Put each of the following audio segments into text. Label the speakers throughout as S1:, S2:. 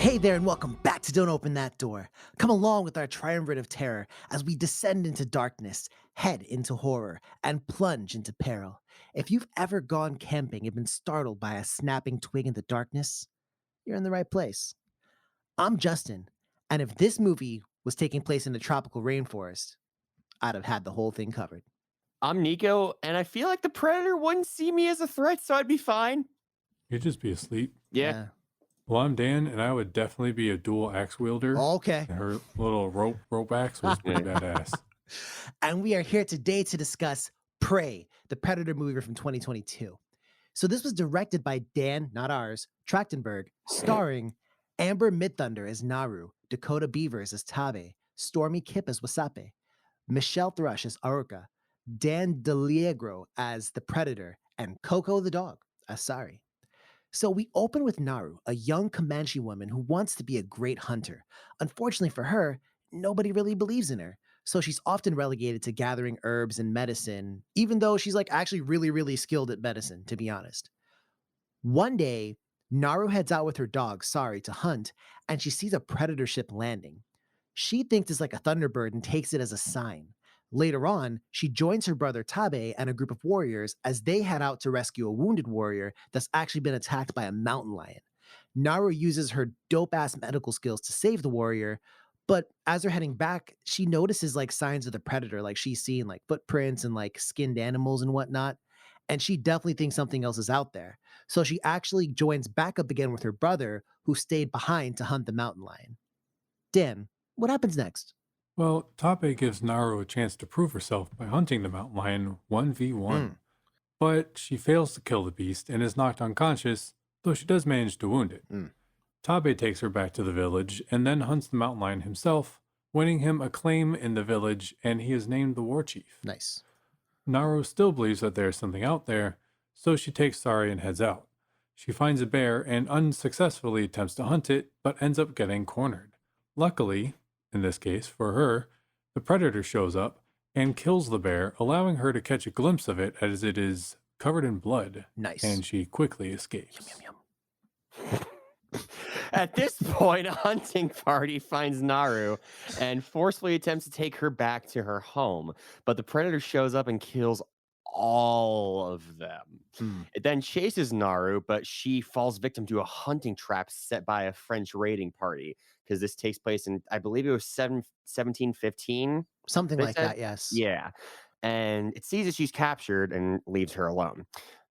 S1: Hey there, and welcome back to Don't Open That Door. Come along with our triumvirate of terror as we descend into darkness, head into horror, and plunge into peril. If you've ever gone camping and been startled by a snapping twig in the darkness, you're in the right place. I'm Justin, and if this movie was taking place in a tropical rainforest, I'd have had the whole thing covered.
S2: I'm Nico, and I feel like the Predator wouldn't see me as a threat, so I'd be fine.
S3: You'd just be asleep.
S2: Yeah.
S1: Yeah.
S3: Well, I'm Dan, and I would definitely be a dual axe wielder.
S1: Okay.
S3: And her little rope axe was pretty badass.
S1: And we are here today to discuss Prey, the Predator movie from 2022. So this was directed by Dan, not ours, Trachtenberg, starring Amber Midthunder as Naru, Dakota Beavers as Tabe, Stormy Kipp as Wasape, Michelle Thrush as Aruka, Dan DeLiegro as the Predator, and Coco the dog as Sari. So we open with Naru, a young Comanche woman who wants to be a great hunter. Unfortunately for her, nobody really believes in her. So she's often relegated to gathering herbs and medicine, even though she's like actually really, really skilled at medicine, to be honest. One day, Naru heads out with her dog, Sari, to hunt, and she sees a predator ship landing. She thinks it's like a thunderbird and takes it as a sign. Later on, she joins her brother Tabe and a group of warriors as they head out to rescue a wounded warrior that's actually been attacked by a mountain lion. Naru uses her dope ass medical skills to save the warrior, but as they're heading back, she notices like signs of the predator, like she's seeing like footprints and like skinned animals and whatnot. And she definitely thinks something else is out there. So she actually joins back up again with her brother, who stayed behind to hunt the mountain lion. Dan, what happens next?
S3: Well, Tape gives Naru a chance to prove herself by hunting the mountain lion 1v1.
S1: Mm,
S3: But she fails to kill the beast and is knocked unconscious, though she does manage to wound it.
S1: mm.
S3: Tabe takes her back to the village and then hunts the mountain lion himself, winning him a claim in the village, and he is named the war chief.
S1: Nice.
S3: Naru still believes that there is something out there, so she takes Sari and heads out. She finds a bear and unsuccessfully attempts to hunt it, but ends up getting cornered. Luckily, in this case for her, the predator shows up and kills the bear, allowing her to catch a glimpse of it as it is covered in blood,
S1: Nice.
S3: and she quickly escapes.
S1: Yum, yum.
S2: At this point, a hunting party finds Naru and forcefully attempts to take her back to her home. But the Predator shows up and kills all of them.
S1: Mm.
S2: It then chases Naru, but she falls victim to a hunting trap set by a French raiding party because this takes place in, I believe it was 1715.
S1: Something
S2: They
S1: like
S2: said?
S1: that, yes.
S2: Yeah. And it sees that she's captured and leaves her alone.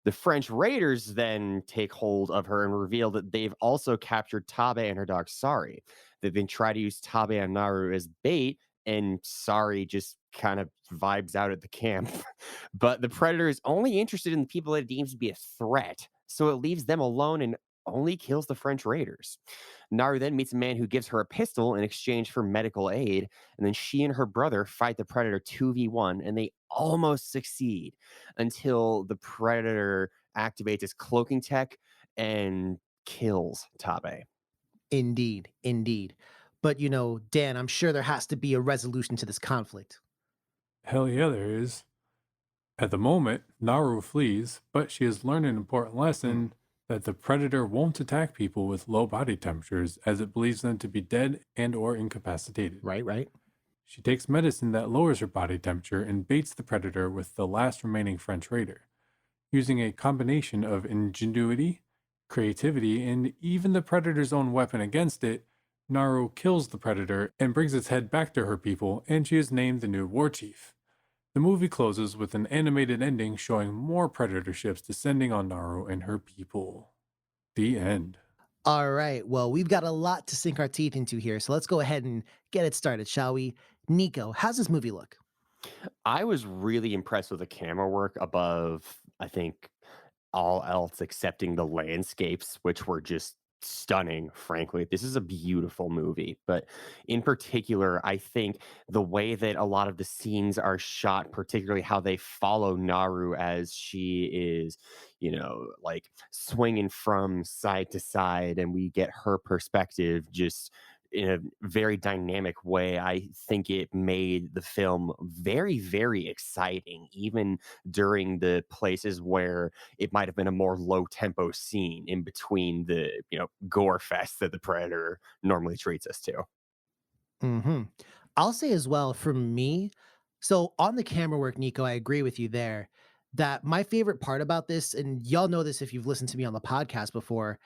S2: The French raiders then take hold of her and reveal that they've also captured Tabe and her dog Sari. They then try to use Tabe and Naru as bait, and Sari just kind of vibes out at the camp. But the predator is only interested in the people that it deems to be a threat, so it leaves them alone and only kills the French raiders. Naru then meets a man who gives her a pistol in exchange for medical aid, and then she and her brother fight the predator 2v1, and they almost succeed until the predator activates his cloaking tech and kills Tabe.
S1: Indeed, indeed. But Dan, I'm sure there has to be a resolution to this conflict.
S3: Hell yeah, there is. At the moment, Naru flees, but she has learned an important lesson that the predator won't attack people with low body temperatures as it believes them to be dead and or incapacitated.
S1: Right, right.
S3: She takes medicine that lowers her body temperature and baits the predator with the last remaining French raider. Using a combination of ingenuity, creativity, and even the predator's own weapon against it, Naru kills the predator and brings its head back to her people, and she is named the new war chief. The movie closes with an animated ending showing more predator ships descending on Naru and her people. The end.
S1: All right. Well, we've got a lot to sink our teeth into here, so let's go ahead and get it started, shall we? Nico, how's this movie look?
S2: I was really impressed with the camera work above, I think, all else excepting the landscapes, which were just stunning, frankly. This is a beautiful movie, but in particular, I think the way that a lot of the scenes are shot, particularly how they follow Naru as she is, like swinging from side to side, and we get her perspective just in a very dynamic way. I think it made the film very, very exciting, even during the places where it might have been a more low tempo scene in between the, gore fest that the Predator normally treats us to.
S1: Mhm. I'll say as well for me, so on the camera work, Nico, I agree with you there that my favorite part about this, and y'all know this if you've listened to me on the podcast before,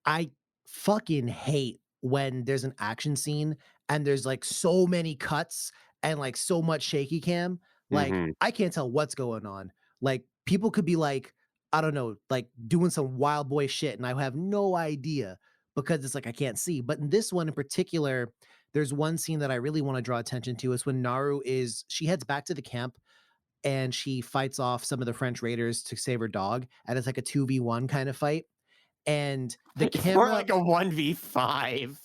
S1: I fucking hate when there's an action scene and there's like so many cuts and like so much shaky cam. Like
S2: Hmm.
S1: I can't tell what's going on. Like people could be like, I don't know, like doing some wild boy shit and I have no idea because it's like I can't see. But in this one in particular, there's one scene that I really want to draw attention to is when she heads back to the camp and she fights off some of the French raiders to save her dog. And it's like a 2v1 kind of fight. And the
S2: It's more
S1: camera,
S2: like a 1v5.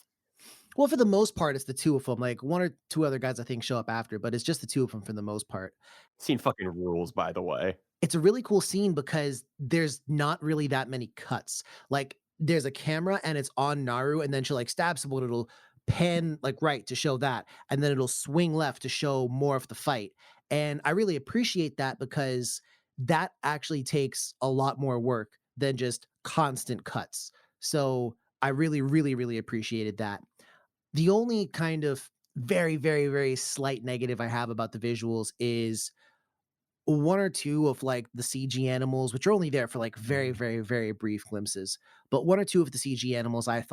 S1: well, for the most part, it's the two of them. Like one or two other guys, I think, show up after, but it's just the two of them for the most part.
S2: Scene fucking rules, by the way.
S1: It's a really cool scene because there's not really that many cuts. Like there's a camera and it's on Naru, and then she'll like stab someone, it'll pan like right to show that, and then it'll swing left to show more of the fight. And I really appreciate that because that actually takes a lot more work than just constant cuts. So I really, really, really appreciated that. The only kind of very, very, very slight negative I have about the visuals is one or two of like the CG animals, which are only there for like very, very, very brief glimpses. But one or two of the CG animals, I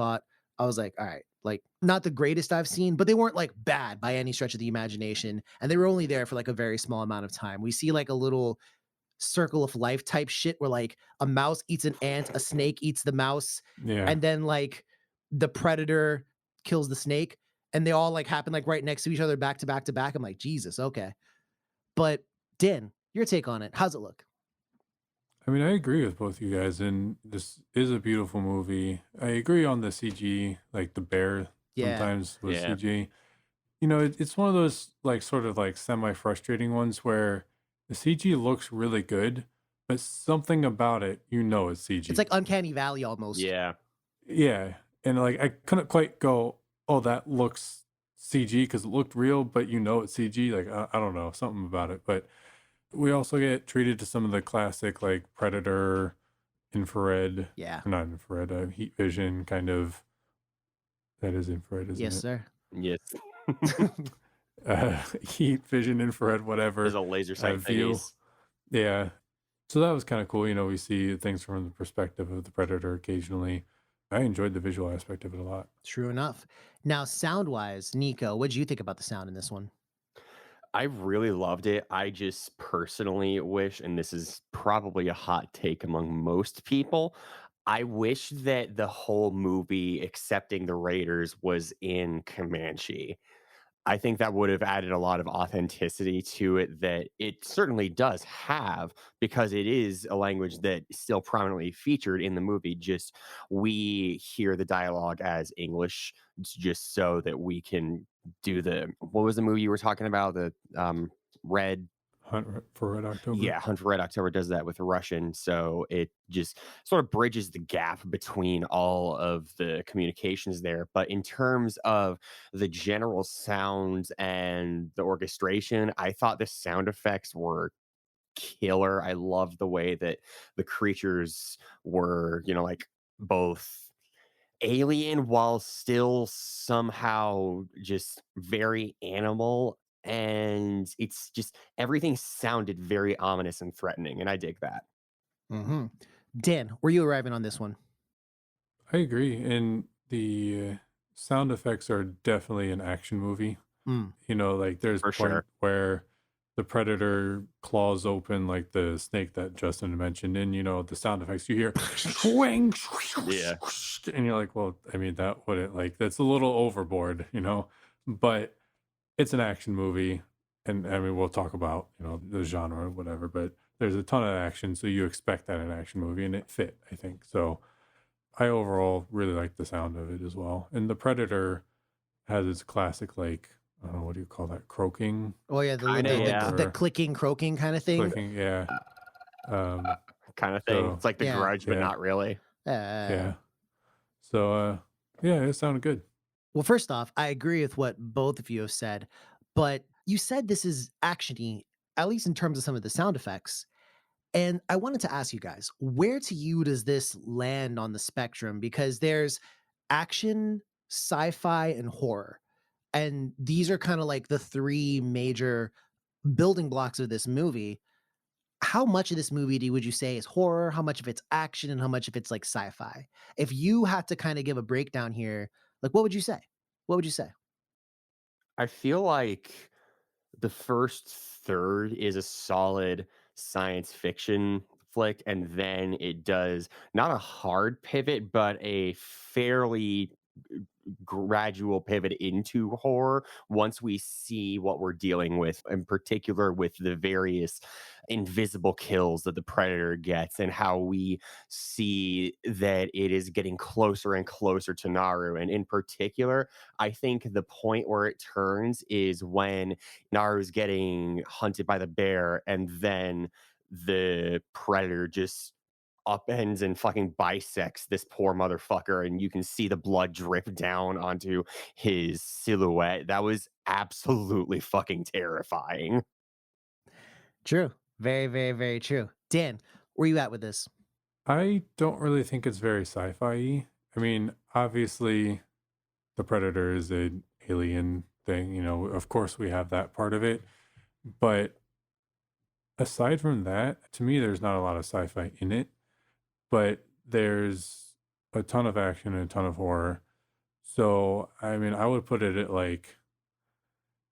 S1: was like, all right, like not the greatest I've seen, but they weren't like bad by any stretch of the imagination. And they were only there for like a very small amount of time. We see like a little circle of life type shit where like a mouse eats an ant, a snake eats the mouse,
S3: Yeah.
S1: and then like the predator kills the snake, and they all like happen like right next to each other, back to back to back. I'm like, Jesus, okay. But Dan, your take on it? How's it look?
S3: I mean, I agree with both you guys, and this is a beautiful movie. I agree on the CG, like the bear
S1: Yeah.
S3: sometimes was
S2: Yeah.
S3: CG. It's one of those like sort of like semi frustrating ones where the CG looks really good, but something about it, it's
S1: It's
S3: CG.
S1: like Uncanny Valley almost.
S2: Yeah.
S3: Yeah, and like I couldn't quite go, oh, that looks CG because it looked real, but it's CG. Like I don't know, something about it, but. We also get treated to some of the classic like Predator, infrared,
S1: Yeah.
S3: not infrared, heat vision kind of. That is infrared, isn't
S1: Yes,
S3: it?
S1: sir.
S2: Yes.
S3: Heat vision, infrared,
S2: There's
S3: whatever
S2: a laser sight
S3: view.
S2: thingies.
S3: Yeah. So that was kind of cool. We see things from the perspective of the Predator occasionally. I enjoyed the visual aspect of it a lot.
S1: True enough. Now, sound wise, Nico, what did you think about the sound in this one?
S2: I really loved it. I just personally wish, and this is probably a hot take among most people, I wish that the whole movie, excepting the Raiders, was in Comanche. I think that would have added a lot of authenticity to it that it certainly does have because it is a language that is still prominently featured in the movie. Just we hear the dialogue as English just so that we can do the what was the movie you were talking about? The Red
S3: For Red October.
S2: yeah, Hunt for Red October does that with the Russian, so it just sort of bridges the gap between all of the communications there. But in terms of the general sounds and the orchestration, I thought the sound effects were killer. I loved the way that the creatures were, like both alien while still somehow just very animal. And it's just everything sounded very ominous and threatening, and I dig that.
S1: Hmm. Dan, were you arriving on this one?
S3: I agree. And the sound effects are definitely an action movie.
S1: Mm.
S3: Like there's
S2: For
S3: a point
S2: sure.
S3: where the predator claws open like the snake that Justin mentioned, and the sound effects you hear swing,
S2: Yeah.
S3: and you're like, well, I mean, that wouldn't like that's a little overboard, but it's an action movie, and I mean, we'll talk about the genre or whatever, but there's a ton of action, so you expect that in an action movie, and it fit, I think. So I overall really like the sound of it as well, and the predator has its classic, like, I don't know, what do you call that? Croaking?
S1: Oh yeah,
S2: Kinda, yeah.
S1: the
S3: Or
S1: clicking, croaking kind of thing.
S3: clicking, yeah. Um,
S2: Kinda thing.
S3: so
S2: It's like The
S1: Yeah.
S2: Grudge, but
S3: yeah,
S2: not really.
S1: Uh,
S3: yeah. So yeah, it sounded good.
S1: Well, first off, I agree with what both of you have said, but you said this is actiony, at least in terms of some of the sound effects. And I wanted to ask you guys, where to you does this land on the spectrum? Because there's action, sci-fi, and horror. And these are kind of like the three major building blocks of this movie. How much of this movie would you say is horror? How much of it's action and how much of it's like sci-fi? If you had to kind of give a breakdown here, like what would you say? What would you say?
S2: I feel like the first third is a solid science fiction flick, and then it does not a hard pivot, but a fairly gradual pivot into horror once we see what we're dealing with, in particular with the various invisible kills that the predator gets and how we see that it is getting closer and closer to Naru. And in particular, I think the point where it turns is when Naru's getting hunted by the bear and then the predator just upends and fucking bisects this poor motherfucker, and you can see the blood drip down onto his silhouette. That was absolutely fucking terrifying.
S1: True. Very, very, very true. Dan, where you at with this?
S3: I don't really think it's very sci-fi-y. I mean, obviously, the Predator is an alien thing, of course we have that part of it. But aside from that, to me, there's not a lot of sci-fi in it, but there's a ton of action and a ton of horror. So, I mean, I would put it at like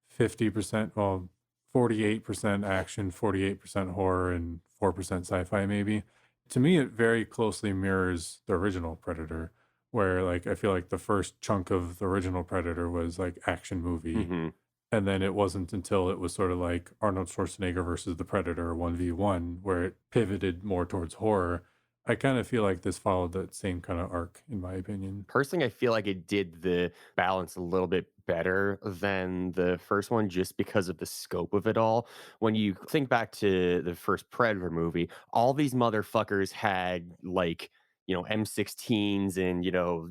S3: 50%, well, 48% action, 48% horror, and 4% sci-fi maybe. To me, it very closely mirrors the original Predator, where like I feel like the first chunk of the original Predator was like action movie.
S2: Mhm.
S3: And then it wasn't until it was sort of like Arnold Schwarzenegger versus the Predator 1v1 where it pivoted more towards horror. I kind of feel like this followed that same kind of arc, in my opinion.
S2: Personally, I feel like it did the balance a little bit better than the first one just because of the scope of it all. When you think back to the first Predator movie, all these motherfuckers had like, M16s and,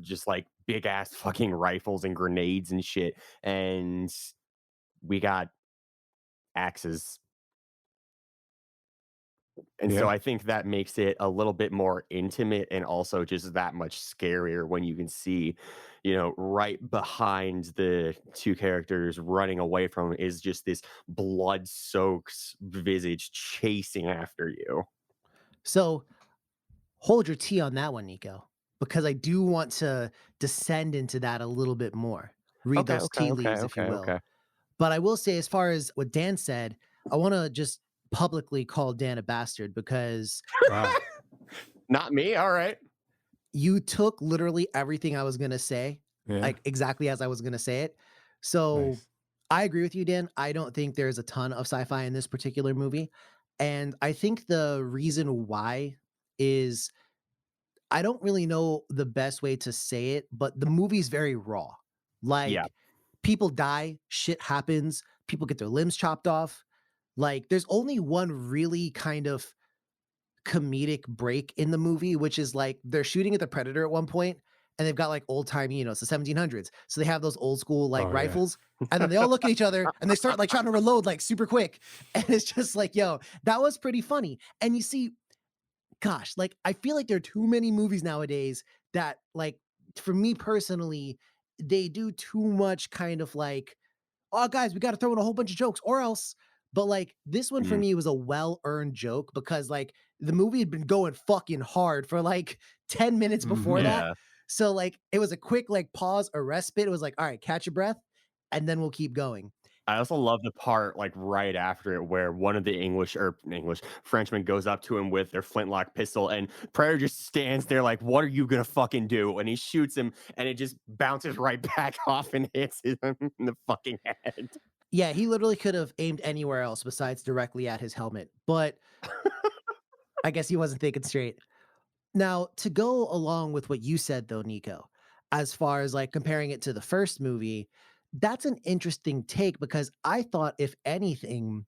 S2: just like big ass fucking rifles and grenades and shit. And we got axes. And so
S3: Yeah.
S2: I think that makes it a little bit more intimate and also just that much scarier when you can see, right behind the two characters running away from 'em is just this blood soaked visage chasing after you.
S1: So hold your tea on that one, Nico, because I do want to descend into that a little bit more. Read
S2: Okay,
S1: those
S2: okay,
S1: tea
S2: okay,
S1: leaves, if you
S2: okay,
S1: will.
S2: okay.
S1: But I will say, as far as what Dan said, I want to just publicly call Dan a bastard because
S3: Wow.
S2: Not me. All right.
S1: you took literally everything I was going to say,
S3: Yeah.
S1: like exactly as I was going to say it. So
S3: Nice.
S1: I agree with you, Dan. I don't think there's a ton of sci fi in this particular movie. And I think the reason why is I don't really know the best way to say it, but the movie's very raw.
S2: Yeah.
S1: Like, people die, shit happens, people get their limbs chopped off. Like, there's only one really kind of comedic break in the movie, which is like they're shooting at the predator at one point, and they've got like old timey, it's the 1700s. So they have those old school like
S3: Oh, yeah.
S1: rifles, and then they all look at each other and they start like trying to reload like super quick. And it's just like, yo, that was pretty funny. And you see, gosh, like I feel like there are too many movies nowadays that like for me personally, they do too much kind of like, oh guys, we got to throw in a whole bunch of jokes or else. But like this one for
S2: Mm,
S1: me was a well-earned joke because like the movie had been going fucking hard for like 10 minutes before
S3: Hmm.
S1: that.
S2: yeah.
S1: So like it was a quick like pause or respite. It was like, all right, catch your breath, and then we'll keep going.
S2: I also love the part like right after it where one of the English Frenchmen goes up to him with their flintlock pistol and Predator just stands there like, what are you gonna fucking do? And he shoots him and it just bounces right back off and hits him in the fucking head.
S1: Yeah, he literally could have aimed anywhere else besides directly at his helmet, but I guess he wasn't thinking straight. Now, to go along with what you said though, Nico, as far as like comparing it to the first movie, that's an interesting take because I thought if anything,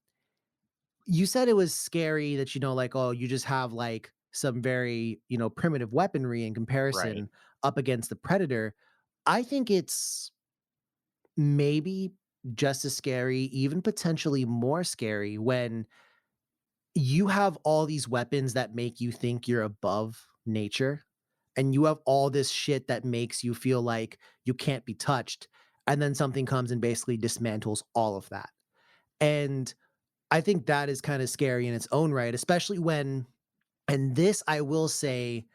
S1: you said it was scary that like oh, you just have like some very, primitive weaponry in
S2: Right.
S1: comparison up against the predator. I think it's maybe just as scary, even potentially more scary when you have all these weapons that make you think you're above nature, and you have all this shit that makes you feel like you can't be touched, and then something comes and basically dismantles all of that. And I think that is kinda scary in its own right, especially when and this I will say,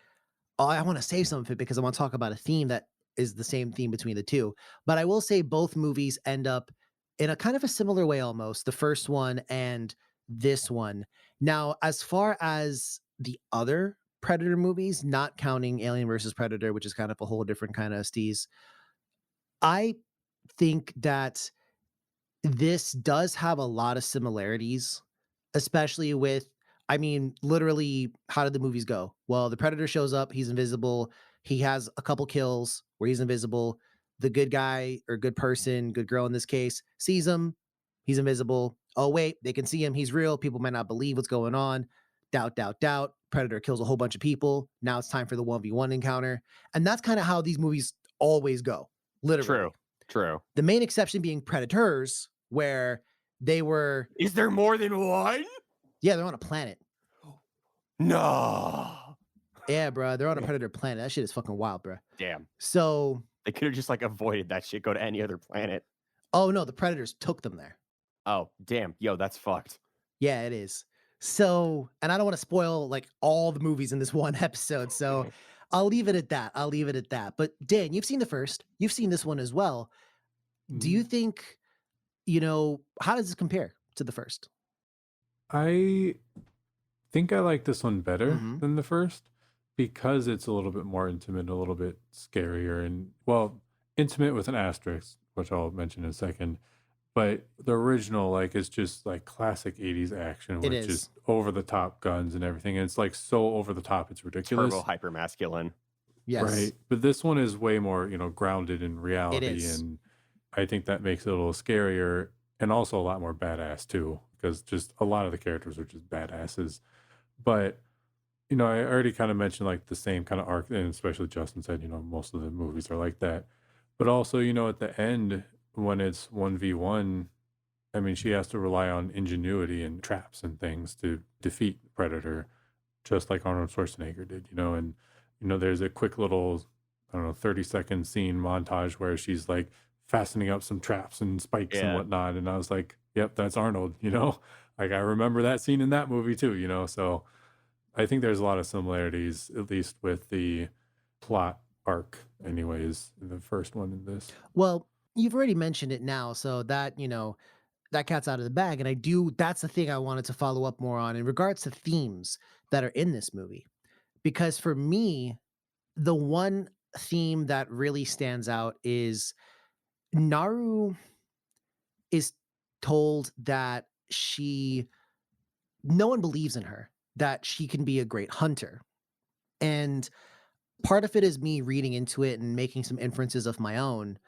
S1: oh, I wanna save some of it because I wanna talk about a theme that is the same theme between the 2, but I will say both movies end up in a kind of a similar way almost, the first one and this one. Now, as far as the other Predator movies, not counting Alien versus Predator, which is kind of a whole different kinda steez, I think that this does have a lot of similarities, especially with I mean, literally, how did the movies go? Well, the Predator shows up, he's invisible, he has a couple kills where he's invisible. The good guy or good person, good girl in this case, sees him, he's invisible. Oh, wait, they can see him, he's real. People might not believe what's going on. Doubt, doubt, doubt. Predator kills a whole bunch of people. Now it's time for the 1v1 encounter. And that's kind of how these movies always go,
S2: True.
S1: literally.
S2: True.
S1: The main exception being Predators, where they were
S2: Is there more than one?
S1: yeah, they're on a planet.
S2: No.
S1: Yeah, bro, they're on a predator planet. That shit is fucking wild, bro.
S2: Damn.
S1: So
S2: They could have just like avoided that shit, go to any other planet.
S1: oh, no, the Predators took them there.
S2: Oh, damn. Yo, that's fucked.
S1: Yeah, it is. So and I don't wanna spoil, like, all the movies in this one episode, so I'll leave it at that. I'll leave it at that. But, Dan, you've seen the first. You've seen this one as well. Do you
S3: Mhm.
S1: think, how does this compare to the first?
S3: I think I like this one better
S1: Mhm.
S3: than the first because it's a little bit more intimate, a little bit scarier, and well, intimate with an asterisk, which I'll mention in a second. But the original, like, is just like classic 80s action
S1: It
S3: with
S1: is.
S3: just over the top guns and everything. And it's like so over the top, it's
S2: Turbo
S3: ridiculous.
S2: hyper masculine.
S1: Yes.
S3: Right. But this one is way more, grounded in
S1: It
S3: reality.
S1: is.
S3: And I think that makes it a little scarier and also a lot more badass too, because just a lot of the characters are just badasses. But, I already kind of mentioned like the same kind of arc, and especially Justin said, most of the movies are like that. But also, at the end, when it's 1v1, I mean, she has to rely on ingenuity and traps and things to defeat Predator, just like Arnold Schwarzenegger did, and, there's a quick little, I don't know, 30-second scene montage where she's like fastening up some traps and spikes and
S2: Yeah.
S3: whatnot. And I was like, yep, that's Arnold, like I remember that scene in that movie too, so I think there's a lot of similarities, at least with the plot arc, anyways, in the first one in this.
S1: Well, you've already mentioned it now, so that, that cat's out of the bag, and that's the thing I wanted to follow up more on in regards to themes that are in this movie. Because for me, the one theme that really stands out is Naru is told that she no one believes in her, that she can be a great hunter. And part of it is me reading into it and making some inferences of my own.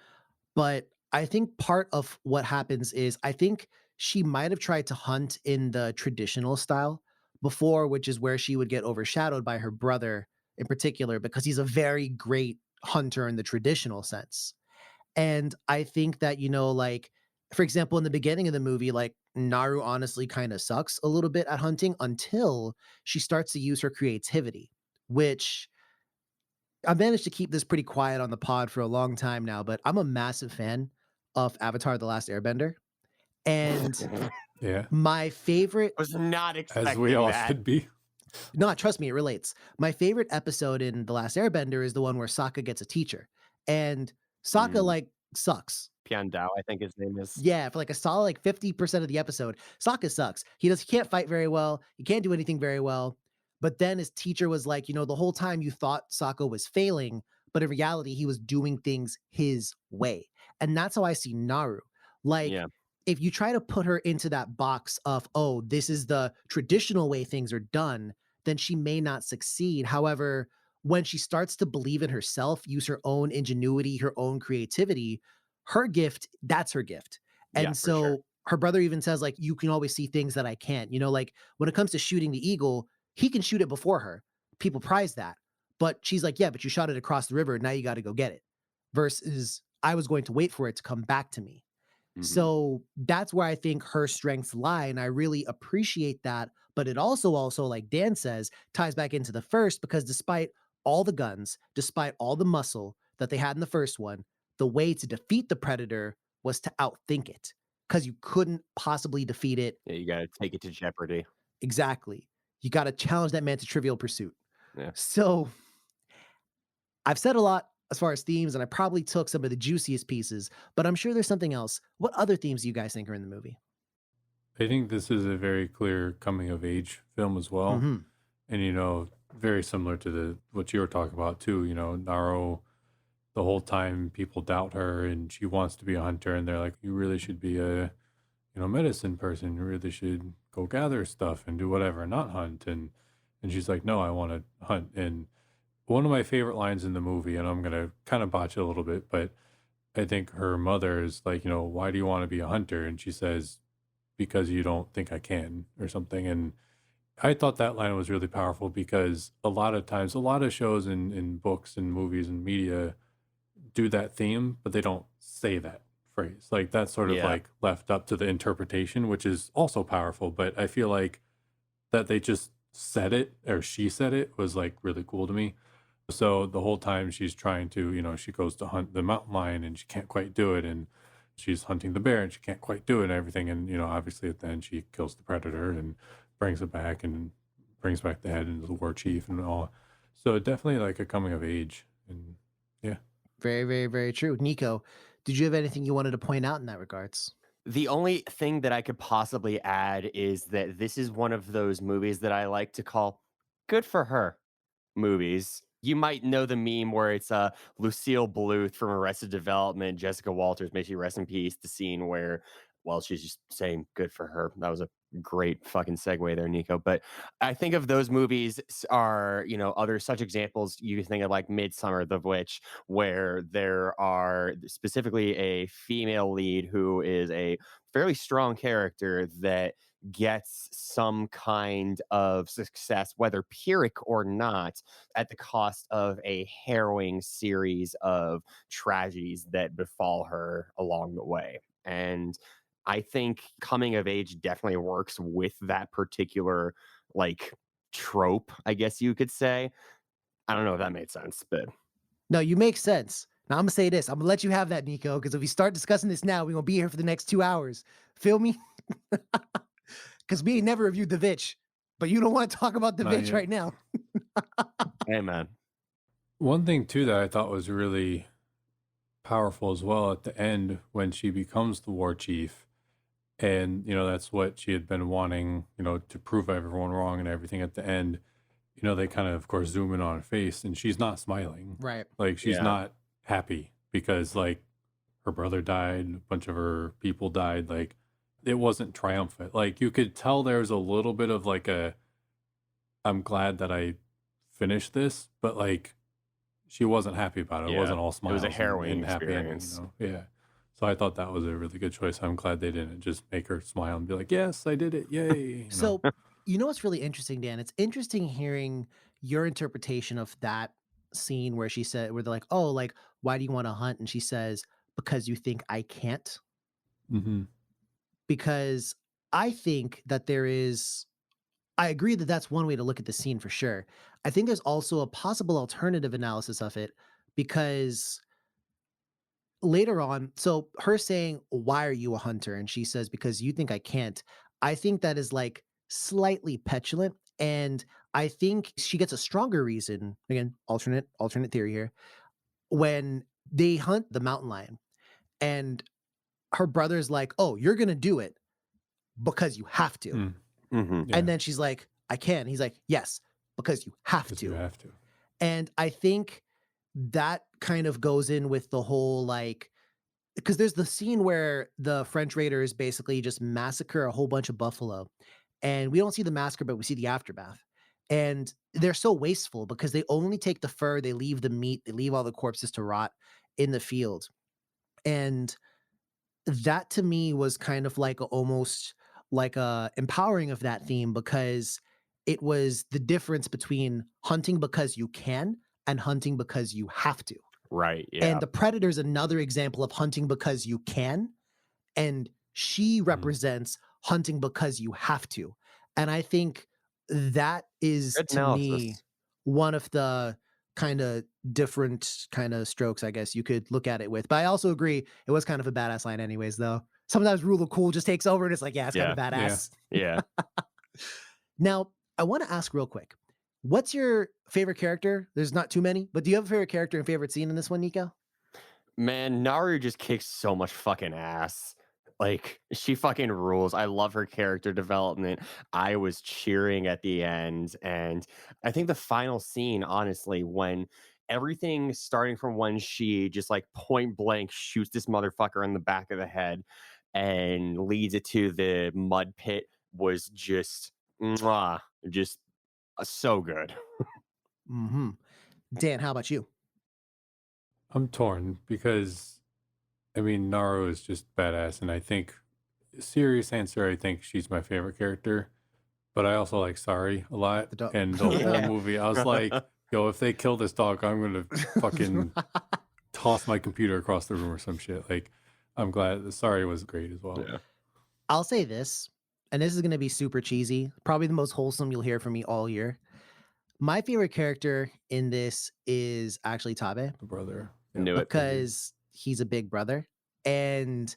S1: But I think part of what happens is I think she might have tried to hunt in the traditional style before, which is where she would get overshadowed by her brother in particular, because he's a very great hunter in the traditional sense. And I think that, like, for example, in the beginning of the movie, like, Naru honestly kind of sucks a little bit at hunting until she starts to use her creativity, which I've managed to keep this pretty quiet on the pod for a long time now, but I'm a massive fan of Avatar: The Last Airbender, and
S3: Yeah,
S1: my favorite
S2: Was not
S3: as we
S2: expecting
S3: all
S2: that.
S3: should be.
S1: no, trust me, it relates. My favorite episode in The Last Airbender is the one where Sokka gets a teacher, and Sokka,
S2: Mm,
S1: like, sucks.
S2: Piandao, I think his name is.
S1: Yeah, for, like, a solid, like, 50% of the episode, Sokka sucks. He can't fight very well, he can't do anything very well, but then his teacher was like, "The whole time you thought Sokka was failing, but in reality, he was doing things his way." And that's how I see Naru. Like,
S2: Yeah.
S1: if you try to put her into that box of, "Oh, this is the traditional way things are done," then she may not succeed. However, when she starts to believe in herself, use her own ingenuity, her own creativity, her gift, that's her gift.
S2: Yeah,
S1: And
S2: for sure.
S1: so her brother even says, like, "You can always see things that I can't." Like, when it comes to shooting the eagle, he can shoot it before her. People prize that. But she's like, "Yeah, but you shot it across the river. Now you got to go get it." Versus I was going to wait for it to come back to me.
S2: Mhm.
S1: So that's where I think her strengths lie, and I really appreciate that. But it also, like Dan says, ties back into the first because despite all the guns, despite all the muscle that they had in the first one, the way to defeat the predator was to outthink it because you couldn't possibly defeat it
S2: Yeah, you gotta take it to jeopardy.
S1: exactly. You got to challenge that man to Trivial Pursuit.
S2: Yeah.
S1: So I've said a lot as far as themes, and I probably took some of the juiciest pieces, but I'm sure there's something else. What other themes do you guys think are in the movie?
S3: I think this is a very clear coming of age film as well.
S1: Hmm.
S3: And, very similar to what you were talking about too. Naro, the whole time people doubt her and she wants to be a hunter and they're like, you really should be a, medicine person. You really should go gather stuff and do whatever, not hunt. And she's like, no, I want to hunt. And one of my favorite lines in the movie, and I'm gonna kind of botch it a little bit, but I think her mother is like, why do you want to be a hunter? And she says, because you don't think I can, or something. And I thought that line was really powerful because a lot of times, a lot of shows and books and movies and media do that theme, but they don't say that phrase. Like that's sort of
S2: Yeah.
S3: like left up to the interpretation, which is also powerful. But I feel like that they just said it or she said it was like really cool to me. So the whole time she's trying to, she goes to hunt the mountain lion and she can't quite do it. And she's hunting the bear and she can't quite do it and everything. And, obviously at the end she kills the predator and brings it back and brings back the head into the war chief and all. So definitely like a coming of age. And yeah.
S1: Very, very, very true. Nico, did you have anything you wanted to point out in that regards?
S2: The only thing that I could possibly add is that this is one of those movies that I like to call good for her movies. You might know the meme where it's Lucille Bluth from Arrested Development, Jessica Walters, may she rest in peace. The scene where, well, she's just saying good for her. That was a great fucking segue there, Nico. But I think of those movies are, other such examples. You think of like Midsummer, The Witch, where there are specifically a female lead who is a fairly strong character that gets some kind of success, whether Pyrrhic or not, at the cost of a harrowing series of tragedies that befall her along the way. And I think coming of age definitely works with that particular like trope, I guess you could say. I don't know if that made sense, but
S1: No, you make sense. Now I'm gonna say this. I'm gonna let you have that, Nico, because if we start discussing this now, we're gonna be here for the next 2 hours. Feel me? Because we ain't never reviewed the Vitch, but you don't want to talk about the
S3: Not
S1: Vitch
S3: yet.
S1: right now.
S2: hey man.
S3: One thing too that I thought was really powerful as well at the end when she becomes the war chief. And, that's what she had been wanting, to prove everyone wrong and everything at the end. They kind of course, zoom in on her face and she's not smiling.
S1: Right.
S3: Like, she's
S2: Yeah.
S3: not happy because, like, her brother died, a bunch of her people died. Like, it wasn't triumphant. Like, you could tell there was a little bit of like I'm glad that I finished this, but like, she wasn't happy about it. It
S2: Yeah.
S3: wasn't all
S2: It was a
S3: smiles
S2: harrowing
S3: and happy ending,
S2: experience.
S3: Yeah. So I thought that was a really good choice. I'm glad they didn't just make her smile and be like, "Yes, I did it. Yay."
S1: So, you know what's really interesting, Dan? It's interesting hearing your interpretation of that scene where she said, where they're like, oh, like, why do you want to hunt? And she says, because you think I can't.
S3: Mhm.
S1: Because I think that I agree that that's one way to look at the scene for sure. I think there's also a possible alternative analysis of it because later on, so her saying, "Why are you a hunter?" and she says, "Because you think I can't." I think that is like slightly petulant, and I think she gets a stronger reason. Again, alternate theory here. When they hunt the mountain lion, and her brother's like, "Oh, you're gonna do it because you have to,"
S3: Mm.
S2: Hmm.
S1: and
S3: Yeah,
S1: then she's like, "I can." He's like, "Yes, because you have
S3: because you
S1: to."
S3: have to.
S1: And I think that kind of goes in with the whole like because there's the scene where the French raiders basically just massacre a whole bunch of buffalo. And we don't see the massacre, but we see the aftermath. And they're so wasteful because they only take the fur, they leave the meat, they leave all the corpses to rot in the field. And that to me was kind of like almost like a empowering of that theme because it was the difference between hunting because you can and hunting because you have to.
S2: Right.
S1: And
S2: Yeah.
S1: the predator's another example of hunting because you can, and she
S3: Mhm.
S1: represents hunting because you have to. And I think that is,
S2: Good
S1: to me,
S2: analysis.
S1: one of the kind of different kind of strokes, I guess you could look at it with. But I also agree it was kind of a badass line anyways, though. Sometimes rule of cool just takes over and it's like, yeah, it's kind
S2: Yeah.
S1: of
S3: Yeah.
S1: badass.
S2: Yeah.
S1: Now, I want to ask real quick, what's your favorite character? There's not too many, but do you have a favorite character and favorite scene in this one, Nico?
S2: Man, Naru just kicks so much fucking ass. Like, she fucking rules. I love her character development. I was cheering at the end. And I think the final scene, honestly, when everything starting from when she just like point blank shoots this motherfucker in the back of the head and leads it to the mud pit was just, mwah, just so good.
S1: Hmm. Dan, how about you?
S3: I'm torn because I mean Naru is just badass, and I think serious answer, I think she's my favorite character. But I also like Sorry a lot,
S1: The dog.
S3: and the whole
S2: Yeah.
S3: movie, I was like, "Yo, if they kill this dog, I'm gonna fucking toss my computer across the room or some shit." Like, I'm glad. Sorry was great as well.
S2: Yeah.
S1: I'll say this, and this is going to be super cheesy, probably the most wholesome you'll hear from me all year. My favorite character in this is actually Tabe
S3: The brother. Yep.
S2: Knew it.
S3: Figured.
S1: because he's a big brother. And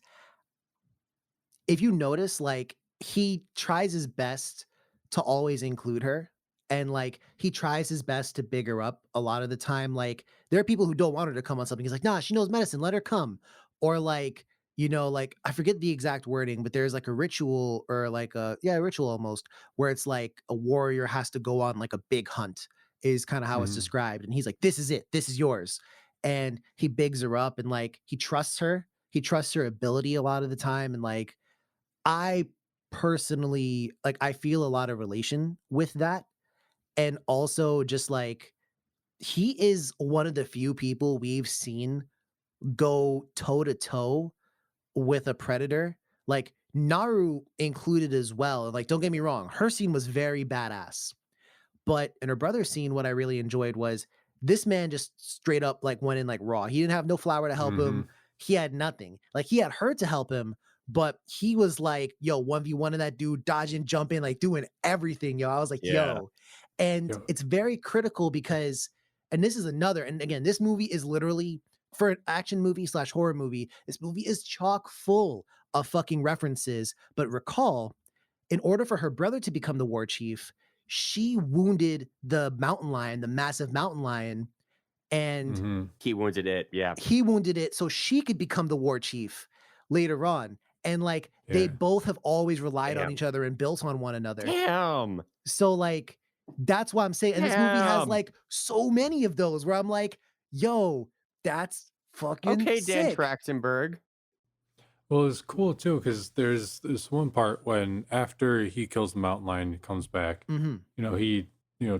S1: if you notice, like, he tries his best to always include her. And like he tries his best to big her up a lot of the time. Like there are people who don't want her to come on something. He's like, nah, she knows medicine, let her come. Or like, like I forget the exact wording, but there's like a ritual or like a ritual almost where it's like a warrior has to go on like a big hunt, is kind of how it's
S3: Mhm.
S1: described. And he's like, this is it, this is yours. And he bigs her up and like he trusts her. He trusts her ability a lot of the time. And like I personally like I feel a lot of relation with that. And also just like he is one of the few people we've seen go toe to toe with a predator. Like Naru included as well. Like, don't get me wrong, her scene was very badass. But in her brother's scene, what I really enjoyed was this man just straight up like went in like raw. He didn't have no flour to help him.
S3: Mhm.
S1: He had nothing. Like he had her to help him, but he was like, yo, 1v1 of that dude, dodging, jumping, like doing everything, yo. I was like,
S2: Yeah.
S1: yo. And
S3: Yo,
S1: it's very critical because, and this is another, and again, this movie is literally for an action movie slash horror movie, this movie is chock full of fucking references. But recall, in order for her brother to become the war chief, she wounded the mountain lion, the massive mountain lion, and
S3: mhm.
S2: He wounded it. Yeah.
S1: he wounded it so she could become the war chief later on. And like they
S3: Yeah.
S1: both have always relied on
S2: Damn.
S1: each other and built on one another.
S2: Damn.
S1: So like that's why I'm saying, and this movie has
S2: Damn.
S1: like so many of those where I'm like, yo, that's fucking
S2: Okay, Dan
S1: sick.
S2: Trachtenberg.
S3: Well, it's cool too because there's this one part when after he kills the mountain lion, he comes back.
S1: Hmm.
S3: He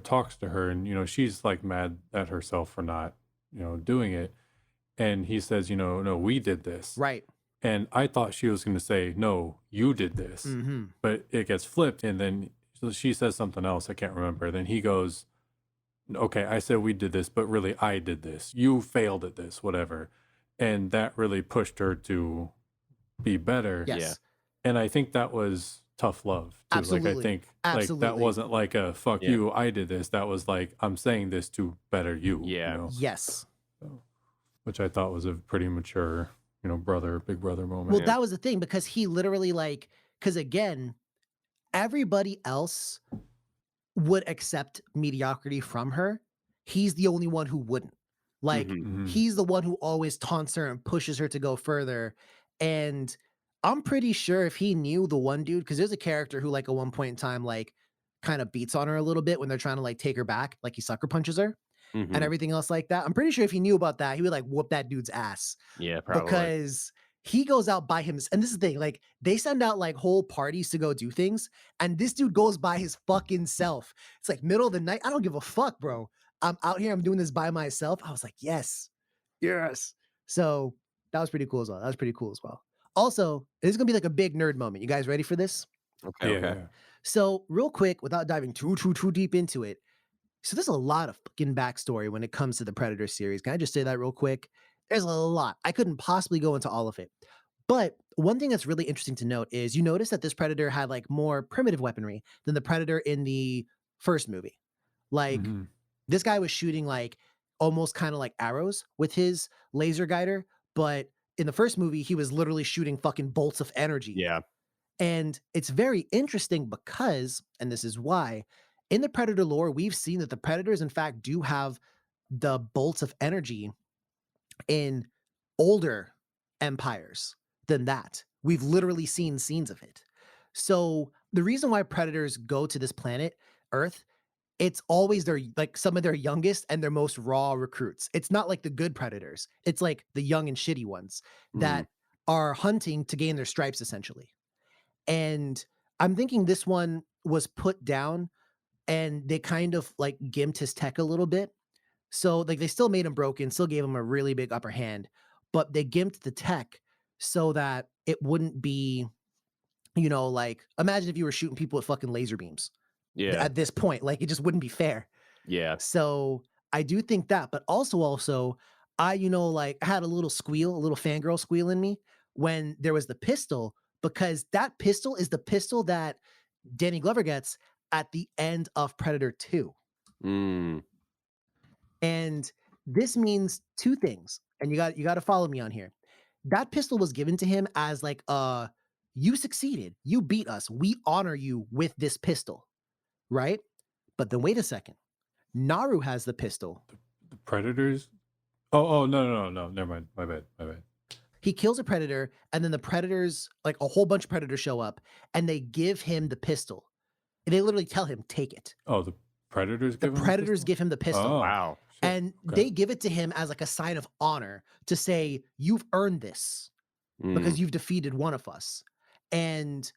S3: talks to her, and she's like mad at herself for not doing it, and he says, no, we did this,
S1: Right.
S3: and I thought she was going to say, no, you did this,
S1: Hmm.
S3: but it gets flipped, and then so she says something else, I can't remember. Then he goes, okay, I said we did this, but really I did this. You failed at this, whatever, and that really pushed her to be better.
S2: Yeah.
S1: Yes.
S3: And I think that was tough love too. Like I
S1: Absolutely.
S3: think like that
S1: Absolutely.
S3: wasn't like a fuck
S2: Yeah.
S3: you, I did this. That was like I'm saying this to better you,
S2: Yeah.
S1: Yes.
S3: So, which I thought was a pretty mature, big brother
S1: Well,
S3: moment.
S2: Yeah.
S1: that was the thing because he literally like, because again, everybody else would accept mediocrity from her. He's the only one who wouldn't. Like,
S2: Mhm.
S3: Hmm.
S1: he's the one who always taunts her and pushes her to go further. And I'm pretty sure if he knew the one dude, because there's a character who, like, at one point in time, like, kind of beats on her a little bit when they're trying to like take her back, like he sucker punches her and
S2: Mhm.
S1: everything else like that. I'm pretty sure if he knew about that, he would like whoop that dude's ass
S2: Yeah, probably.
S1: because he goes out by him. And this is the thing, like they send out like whole parties to go do things, and this dude goes by his fucking self. It's like middle of the night. I don't give a fuck, bro. I'm out here. I'm doing this by myself. I was like, yes, yes. So that was pretty cool as well. That was pretty cool as well. Also, this is gonna be like a big nerd moment. You guys ready for this?
S2: Okay,
S3: Yeah,
S2: okay.
S3: yeah.
S1: So, real quick, without diving too deep into it, So there's a lot of fucking backstory when it comes to the Predator series. Can I just say that real quick? There's a lot. I couldn't possibly go into all of it. But one thing that's really interesting to note is you notice that this Predator had like more primitive weaponry than the Predator in the first movie. Like
S3: Hmm.
S1: this guy was shooting like almost kind of like arrows with his laser guider, but in the first movie he was literally shooting fucking bolts of energy.
S2: Yeah.
S1: And it's very interesting because, and this is why, in the Predator lore, we've seen that the Predators, in fact, do have the bolts of energy in older empires than that. We've literally seen scenes of it. So the reason why Predators go to this planet, Earth, it's always their like some of their youngest and their most raw recruits. It's not like the good Predators. It's like the young and shitty ones
S2: Mm.
S1: that are hunting to gain their stripes essentially. And I'm thinking this one was put down and they kind of like gimped his tech a little bit. So like they still made him broken, still gave him a really big upper hand, but they gimped the tech so that it wouldn't be, like imagine if you were shooting people with fucking laser beams
S2: Yeah.
S1: at this point, like it just wouldn't be fair.
S2: Yeah.
S1: So I do think that, but also I had a little squeal, a little fangirl squeal in me when there was the pistol, because that pistol is the pistol that Danny Glover gets at the end of Predator 2.
S2: Mm.
S1: And this means two things. And you got to follow me on here. That pistol was given to him as like you succeeded. You beat us. We honor you with this pistol, right? But then wait a second. Naru has the pistol.
S3: The Predators. Oh, no. Never mind. My bad.
S1: He kills a predator, and then the predators, like a whole bunch of predators, show up, and they give him the pistol. And they literally tell him, "Take it."
S3: Oh, the Predators
S1: The
S3: give him the
S1: predators
S3: pistol?
S1: give him the pistol,
S3: Oh,
S2: Wow.
S3: shit.
S1: and
S3: Okay.
S1: they give it to him as like a sign of honor to say, "You've earned this
S2: Mm.
S1: because you've defeated one of us." And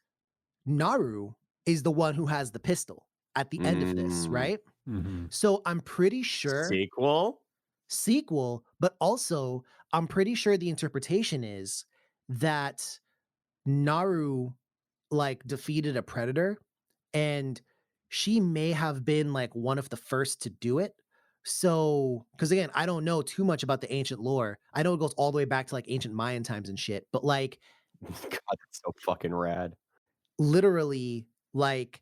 S1: Naru is the one who has the pistol at the end of this,
S2: Mm.
S1: right?
S3: Hmm.
S1: So I'm pretty sure
S2: Sequel?
S1: sequel, but also I'm pretty sure the interpretation is that Naru like defeated a predator and she may have been like one of the first to do it. So, because again, I don't know too much about the ancient lore. I know it goes all the way back to like ancient Mayan times and shit, but like
S2: God, that's so fucking rad.
S1: literally, like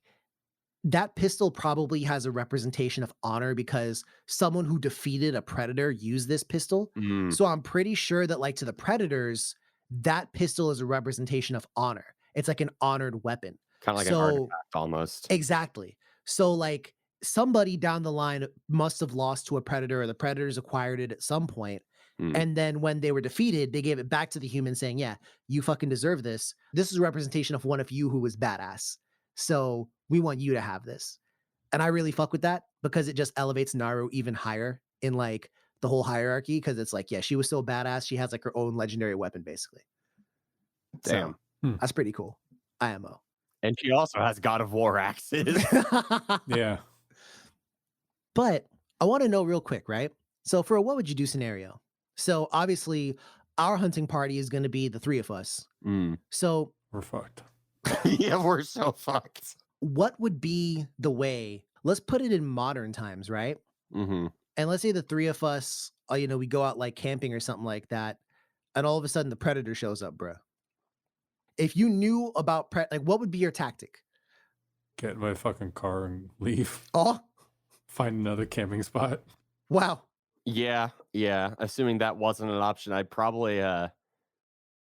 S1: that pistol probably has a representation of honor because someone who defeated a predator used this pistol.
S2: Mm.
S1: So I'm pretty sure that like to the predators, that pistol is a representation of honor. It's like an honored weapon.
S2: Kind of like an
S1: So
S2: artifact almost.
S1: exactly. So like somebody down the line must have lost to a predator or the predators acquired it at some point.
S2: Mm.
S1: And then when they were defeated, they gave it back to the human saying, "Yeah, you fucking deserve this. This is a representation of one of you who was badass. So we want you to have this." And I really fuck with that because it just elevates Naru even higher in like the whole hierarchy. Cause it's like, yeah, she was so badass. She has like her own legendary weapon, basically. So
S2: Damn.
S1: that's pretty cool. IMO.
S2: And she also has God of War axes.
S3: Yeah.
S1: But I want to know real quick, right? So for a what would you do scenario? So obviously our hunting party is going to be the three of us.
S2: Mm.
S1: So
S3: We're fucked.
S2: Yeah, we're so fucked.
S1: what would be the way? Let's put it in modern times, right?
S2: Mm-hmm.
S1: And let's say the three of us, we go out like camping or something like that, and all of a sudden the predator shows up, bro. If you knew about like, what would be your tactic?
S3: Get in my fucking car and leave.
S1: Oh,
S3: Find another camping spot.
S1: wow.
S2: Yeah. Assuming that wasn't an option, I'd probably I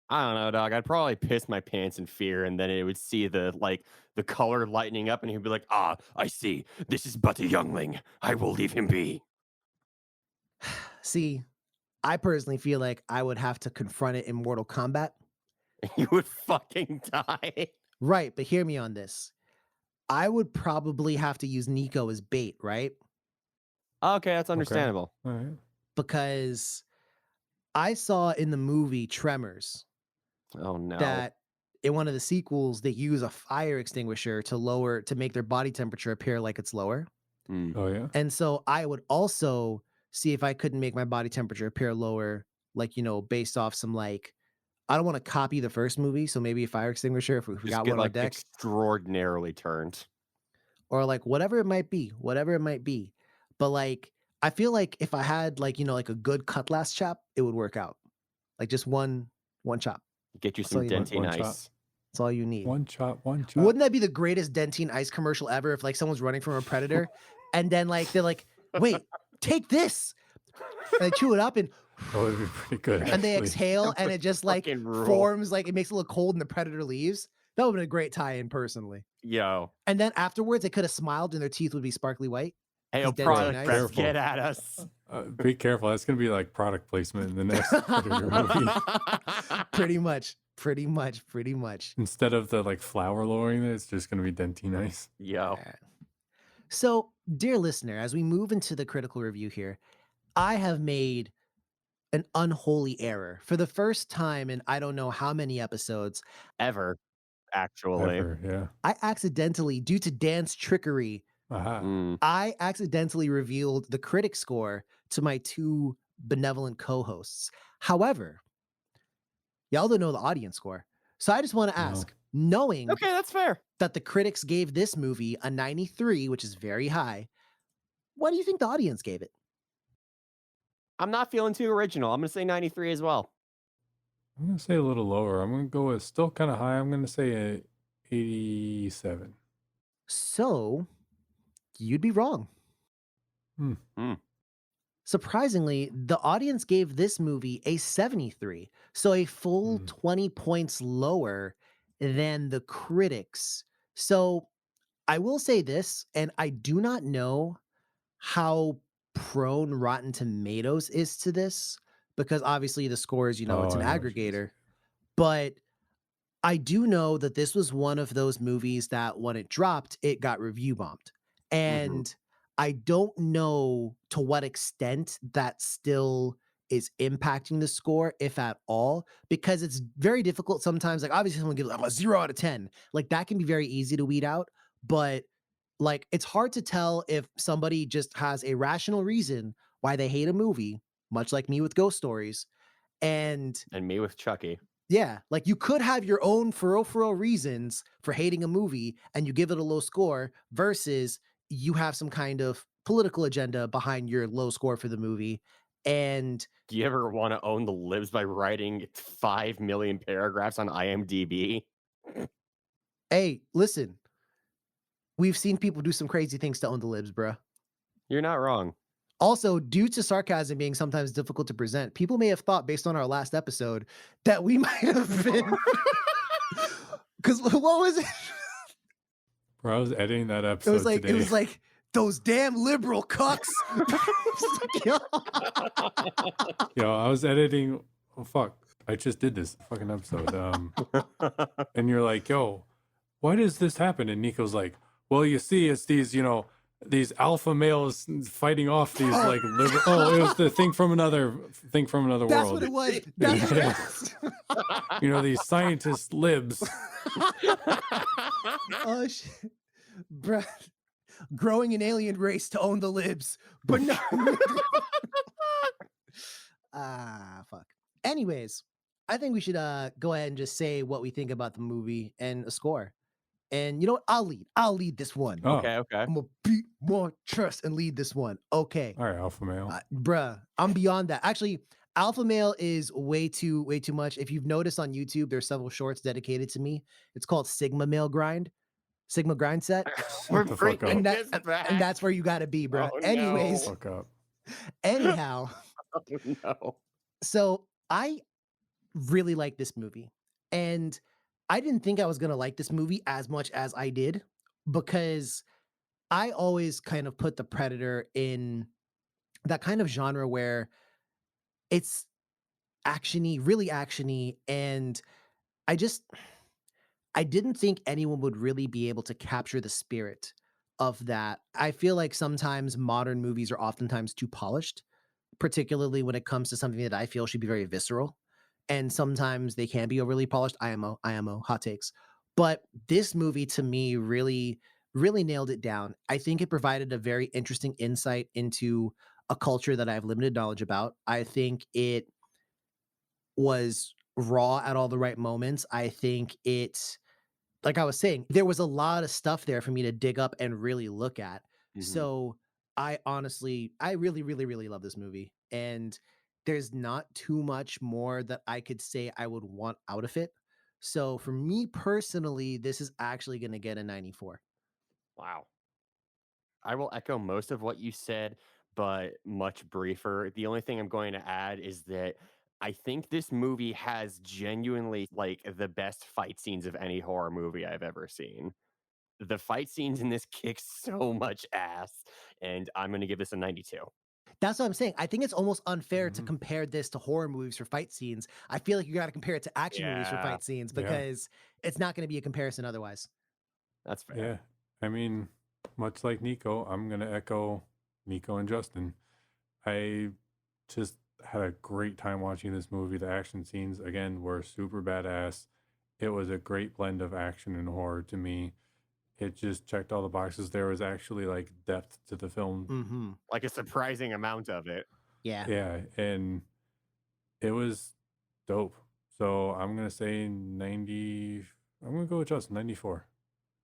S2: don't know, dog. I'd probably piss my pants in fear, and then it would see the color lightening up, and he'd be like, "Ah, I see. This is but a youngling. I will leave him be."
S1: See, I personally feel like I would have to confront it in Mortal Kombat.
S2: You would fucking die.
S1: Right, but hear me on this. I would probably have to use Nico as bait, right?
S2: Okay, that's
S3: Okay.
S2: understandable.
S3: All right.
S1: Because I saw in the movie Tremors
S2: Oh no.
S1: that in one of the sequels they use a fire extinguisher to make their body temperature appear like it's lower.
S2: Mm.
S3: Oh yeah.
S1: And so I would also see if I couldn't make my body temperature appear lower, like, based off some like I don't want to copy the first movie, so maybe a fire extinguisher if we
S2: Just
S1: got
S2: get
S1: one on
S2: like
S1: deck,
S2: extraordinarily turned.
S1: or like whatever it might be, whatever it might be. But like, I feel like if I had like, like a good cutlass chop, it would work out. Like just one chop.
S2: Get you
S1: That's all
S2: some
S1: you need.
S3: One
S2: dentine
S3: chop.
S2: ice.
S1: That's all you need.
S3: One chop. One chop.
S1: Wouldn't that be the greatest Dentine ice commercial ever if like someone's running from a predator and then like they're like, wait, take this. And they chew it up and
S3: That would be pretty good,
S1: and they
S3: actually.
S1: exhale
S2: That
S1: and
S2: would
S1: it just like
S2: fucking rule.
S1: forms like it makes it look cold and the predator leaves. That would have been a great tie-in personally.
S2: Yo.
S1: And then afterwards they could have smiled and their teeth would be sparkly white.
S2: Hey,
S1: Because
S2: product
S1: Dentine
S2: press,
S1: ice.
S3: Careful.
S2: get at us.
S3: Be careful. That's going to be like product placement in the next Predator movie.
S1: Pretty much.
S3: Instead of the like flour lowering, it's just going to be dentine ice.
S2: Yo.
S1: Alright. So, dear listener, as we move into the critical review here, I have made an unholy error. For the first time in I don't know how many episodes,
S2: Ever, actually.
S3: Ever, yeah.
S1: I accidentally, due to Dan's trickery,
S3: Aha.
S2: Mm.
S1: I accidentally revealed the critic score to my two benevolent co-hosts. However, y'all don't know the audience score. So I just want to
S3: No.
S1: ask, knowing
S2: Okay, that's fair.
S1: that the critics gave this movie a 93, which is very high, what do you think the audience gave it?
S2: I'm not feeling too original. I'm going to say 93 as well.
S3: I'm going to say a little lower. I'm going to go with still kind of high. I'm going to say a 87.
S1: So you'd be wrong. Surprisingly, the audience gave this movie a 73, so a full 20 points lower than the critics. So I will say this, and I do not know how prone Rotten Tomatoes is to this, because obviously the score is, it's
S3: Oh,
S1: an
S3: I know what you're saying.
S1: aggregator, but I do know that this was one of those movies that when it dropped, it got review bombed. And I don't know to what extent that still is impacting the score, if at all, because it's very difficult sometimes. Like, obviously, someone gives like a 0 out of 10. Like, that can be very easy to weed out. But, like, it's hard to tell if somebody just has a rational reason why they hate a movie, much like me with Ghost Stories. And
S2: me with Chucky.
S1: yeah, like you could have your own for real reasons for hating a movie and you give it a low score versus you have some kind of political agenda behind your low score for the movie. And
S2: Do you ever want to own the libs by writing 5 million paragraphs on IMDb?
S1: hey, listen, we've seen people do some crazy things to own the libs, bruh.
S2: You're not wrong.
S1: Also, due to sarcasm being sometimes difficult to present, people may have thought based on our last episode that we might have been. Because what was it?
S3: Bro, I was editing that
S1: It
S3: episode
S1: was like
S3: today.
S1: it was like those damn liberal cucks.
S3: Yo, I was editing. Oh fuck! I just did this fucking episode. And you're like, yo, why does this happen? And Nico's like, well, you see, it's these, these alpha males fighting off these like liberal. Oh, it was the thing from another
S1: That's
S3: world.
S1: what it was. That's what it was.
S3: These scientist libs.
S1: Oh shit, bruh. Growing an alien race to own the libs, but no. Fuck. Anyways, I think we should go ahead and just say what we think about the movie and a score. And you know what? I'll lead this one.
S3: Oh,
S2: Okay.
S1: I'm gonna beat more trust and lead this one. Okay.
S3: all right, alpha male.
S1: Bruh, I'm beyond that. Actually, alpha male is way too much. If you've noticed on YouTube, there's several shorts dedicated to me. It's called Sigma Grind set.
S3: Shut the fuck up.
S1: And that's where you gotta be, bro.
S2: Oh, no.
S1: Anyways,
S3: Fuck up.
S1: anyhow,
S2: Oh, no.
S1: so I really like this movie. And I didn't think I was gonna like this movie as much as I did, because I always kind of put the Predator in that kind of genre where it's actiony, really actiony, and I didn't think anyone would really be able to capture the spirit of that. I feel like sometimes modern movies are oftentimes too polished, particularly when it comes to something that I feel should be very visceral. And sometimes they can be overly polished. IMO, hot takes. But this movie to me really nailed it down. I think it provided a very interesting insight into a culture that I have limited knowledge about. I think it was raw at all the right moments. I think it, like I was saying, there was a lot of stuff there for me to dig up and really look at.
S2: Mhm.
S1: So I honestly, I really, really, really love this movie. And there's not too much more that I could say I would want out of it. So for me personally, this is actually going to get a 94.
S2: Wow. I will echo most of what you said, but much briefer. The only thing I'm going to add is that I think this movie has genuinely like the best fight scenes of any horror movie I've ever seen. The fight scenes in this kick so much ass, and I'm going to give this a 92.
S1: That's what I'm saying. I think it's almost unfair to
S3: Mhm.
S1: compare this to horror movies for fight scenes. I feel like you got to compare it to action movies for
S2: Yeah,
S1: fight scenes
S3: Yeah.
S1: because it's not going to be a comparison otherwise.
S2: that's fair.
S3: Yeah. I mean, much like Nico, I'm going to echo Nico and Justin. I just had a great time watching this movie. The action scenes, again, were super badass. It was a great blend of action and horror to me. It just checked all the boxes. There was actually like depth to the film.
S1: Hmm.
S2: Like a surprising amount of it.
S1: Yeah.
S3: Yeah. And it was dope. So I'm going to say 90. I'm going to go with Justin, 94.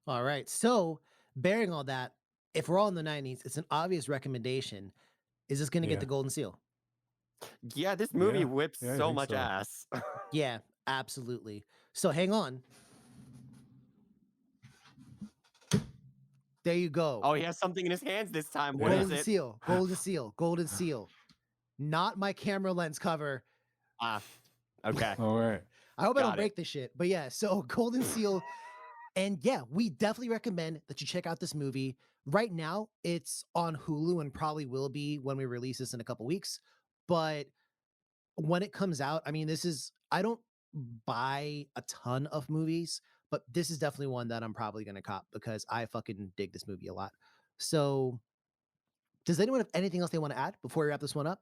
S1: All right. So, bearing all that, if we're all in the 90s, it's an obvious recommendation. Is this going to get
S3: Yeah.
S1: the golden seal?
S2: Yeah, this movie
S3: Yeah.
S2: whips
S3: Yeah, I
S2: so
S3: think
S2: much
S3: so.
S2: ass.
S1: Yeah, absolutely. So, hang on. There you go.
S2: Oh, he has something in his hands this time. What
S3: Yeah.
S2: is
S1: Golden
S2: it?
S1: seal. Golden seal. Golden seal. Not my camera lens cover.
S2: Ah, okay.
S3: All right.
S1: I hope I don't
S2: Got it.
S1: break this shit. But yeah, so golden seal. And yeah, we definitely recommend that you check out this movie. Right now, it's on Hulu and probably will be when we release this in a couple weeks. But when it comes out, I mean, I don't buy a ton of movies, but this is definitely one that I'm probably going to cop because I fucking dig this movie a lot. So, does anyone have anything else they want to add before we wrap this one up?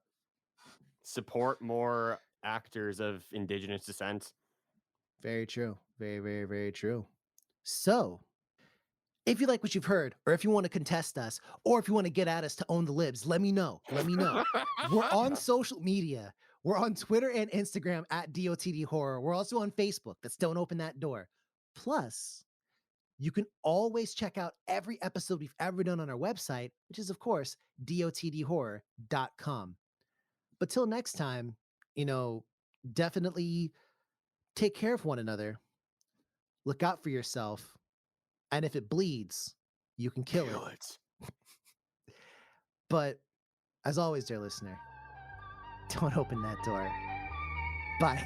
S2: Support more actors of indigenous descent.
S1: Very true. Very, very, very true. So, if you like what you've heard, or if you want to contest us, or if you want to get at us to own the libs, let me know. Let me know. We're on social media. We're on Twitter and Instagram at DOTD Horror. We're also on Facebook. That's Don't Open That Door. Plus, you can always check out every episode we've ever done on our website, which is, of course, dotdhorror.com. But till next time, definitely take care of one another. Look out for yourself. And if it bleeds, you can kill it. But as always, dear listener, don't open that door. Bye.